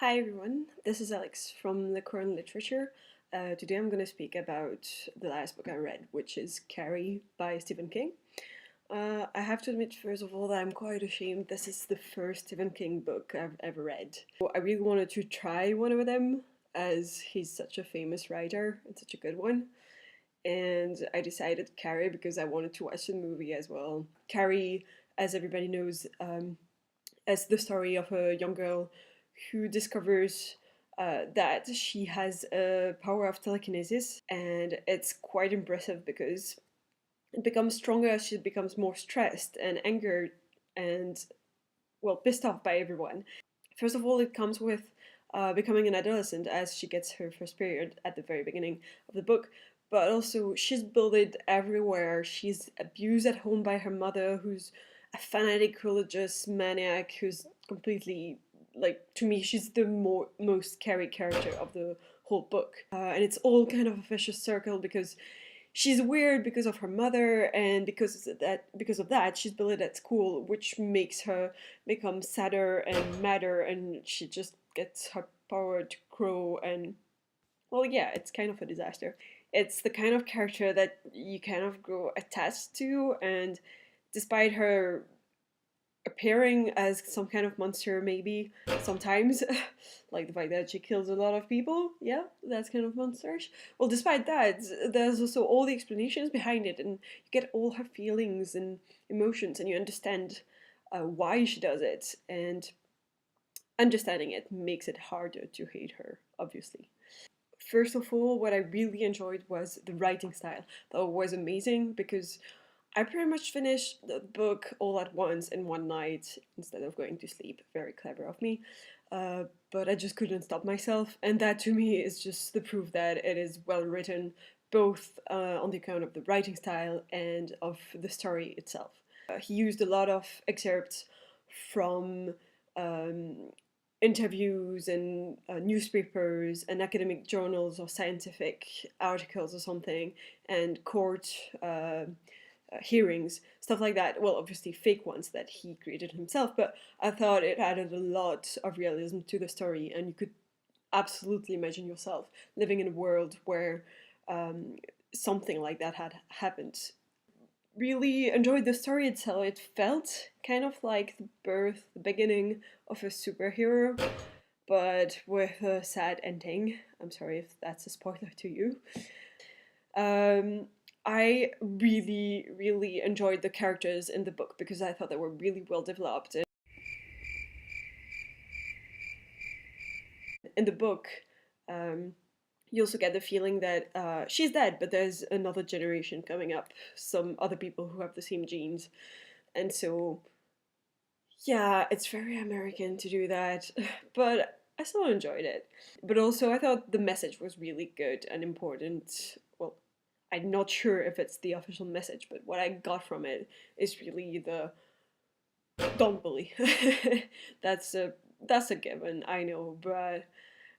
Hi everyone, this is Alex from the Current Literature. Today I'm going to speak about the last book I read, which is Carrie by Stephen King. I have to admit, first of all, that I'm quite ashamed. This is the first Stephen King book I've ever read. I really wanted to try one of them, as he's such a famous writer and such a good one. And I decided Carrie because I wanted to watch the movie as well. Carrie, as everybody knows, as the story of a young girl who discovers that she has a power of telekinesis, and it's quite impressive because it becomes stronger as she becomes more stressed and angered and, well, pissed off by everyone. First of all, it comes with becoming an adolescent as she gets her first period at the very beginning of the book, but also she's bullied everywhere. She's abused at home by her mother, who's a fanatic religious maniac who's completely, like, to me, she's the most Carrie character of the whole book. And it's all kind of a vicious circle because she's weird because of her mother, and because of that she's bullied at school, which makes her become sadder and madder, and she just gets her power to grow. And, well, yeah, it's kind of a disaster. It's the kind of character that you kind of grow attached to, and despite her appearing as some kind of monster, maybe sometimes, like the fact that she kills a lot of people, yeah, that's kind of monsterish. Well, despite that, there's also all the explanations behind it, and you get all her feelings and emotions, and you understand why she does it, and understanding it makes it harder to hate her, obviously. First of all, what I really enjoyed was the writing style. That was amazing because I pretty much finished the book all at once in one night instead of going to sleep. Very clever of me. But I just couldn't stop myself, and that to me is just the proof that it is well written, both on the account of the writing style and of the story itself. He used a lot of excerpts from um, interviews and newspapers and academic journals or scientific articles or something, and court hearings, stuff like that. Well, obviously fake ones that he created himself, but I thought it added a lot of realism to the story, and you could absolutely imagine yourself living in a world where um, something like that had happened. Really enjoyed the story itself. It felt kind of like the beginning of a superhero, but with a sad ending. I'm sorry if that's a spoiler to you. Um, I really, really enjoyed the characters in the book because I thought they were really well developed. In the book, um, you also get the feeling that she's dead, but there's another generation coming up, some other people who have the same genes. And so, yeah, it's very American to do that, but I still enjoyed it. But also, I thought the message was really good and important. Well, I'm not sure if it's the official message, but what I got from it is really the don't bully. that's a that's a given, I know, but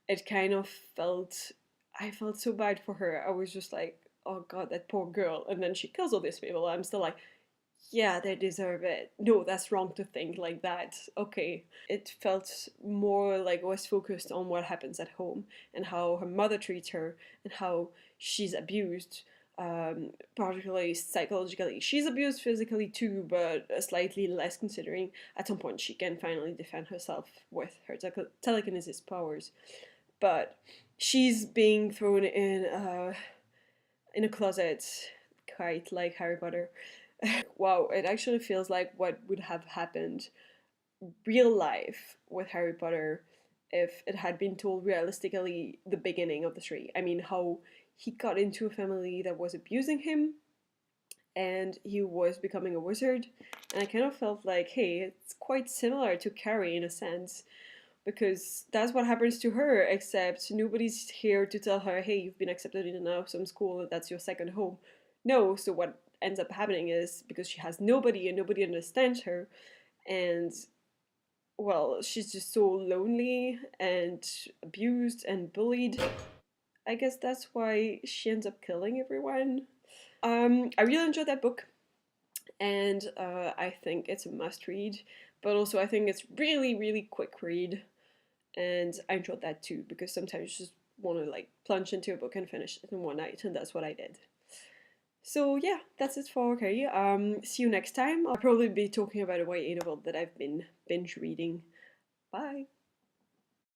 it kind of felt I felt so bad for her. I was just like, oh god, that poor girl. And then she kills all these people. I'm still like, yeah, they deserve it. No, that's wrong to think like that. Okay. It felt more like it was focused on what happens at home and how her mother treats her and how she's abused, particularly psychologically. She's abused physically too, but slightly less, considering at some point she can finally defend herself with her telekinesis powers. But she's being thrown in a closet, quite like Harry Potter. Wow, it actually feels like what would have happened real life with Harry Potter if it had been told realistically the beginning of the story. I mean, how he got into a family that was abusing him and he was becoming a wizard. And I kind of felt like, hey, it's quite similar to Carrie in a sense, because that's what happens to her, except nobody's here to tell her, hey, you've been accepted in an awesome school, that's your second home. No, so what ends up happening is because she has nobody and nobody understands her, and, well, she's just so lonely and abused and bullied. I guess that's why she ends up killing everyone. I really enjoyed that book, and I think it's a must read, but also I think it's really, really quick read. and I enjoyed that too, because sometimes you just want to like plunge into a book and finish it in one night, and that's what I did. So yeah, that's it for Carrie. See you next time. I'll probably be talking about a YA novel that I've been binge reading. Bye.